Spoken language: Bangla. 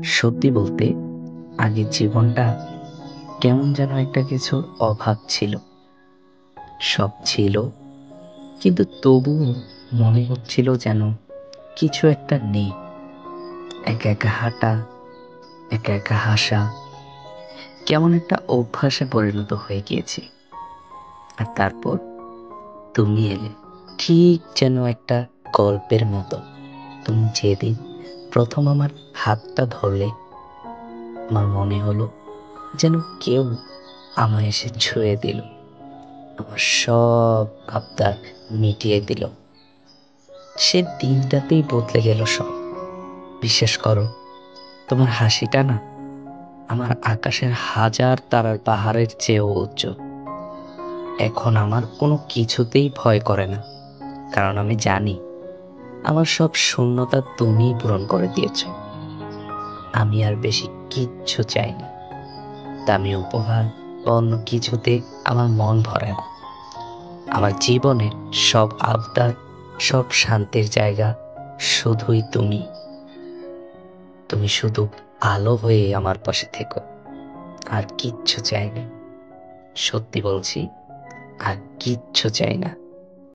সত্যি বলতে আগের জীবনটা কেমন যেন একটা কিছুর অভাব ছিল। সব ছিল, কিন্তু তবুও মনে হচ্ছিল যেন কিছু একটা নেই। একা একা হাঁটা, একা একা হাসা কেমন একটা অভ্যাসে পরিণত হয়ে গিয়েছে। আর তারপর তুমি এলে, ঠিক যেন একটা গল্পের মতো। তুমি যেদিন প্রথম আমার হাতটা ধরলে, আমার মনে হলো যেন কেউ আমায় এসে ছুঁয়ে দিল, আমার সব আবদার মিটিয়ে দিল। সে দিনটাতেই বদলে গেল সব। বিশ্বাস করো, তোমার হাসিটা না আমার আকাশের হাজার তারার পাহাড়ের চেয়েও উজ্জ্বল। এখন আমার কোনো কিছুতেই ভয় করে না, কারণ আমি জানি আমার সব শূন্যতা তুমিই পূরণ করে দিয়েছ। আমি আর বেশি কিচ্ছু চাই না। দামি উপহার বা অন্য কিছুতে আমার মন ভরে না। আমার জীবনের সব আবদার, সব শান্তির জায়গা শুধুই তুমি। তুমি শুধু আলো হয়ে আমার পাশে থেকো, আর কিচ্ছু চাই না। সত্যি বলছি, আর কিচ্ছু চাই না।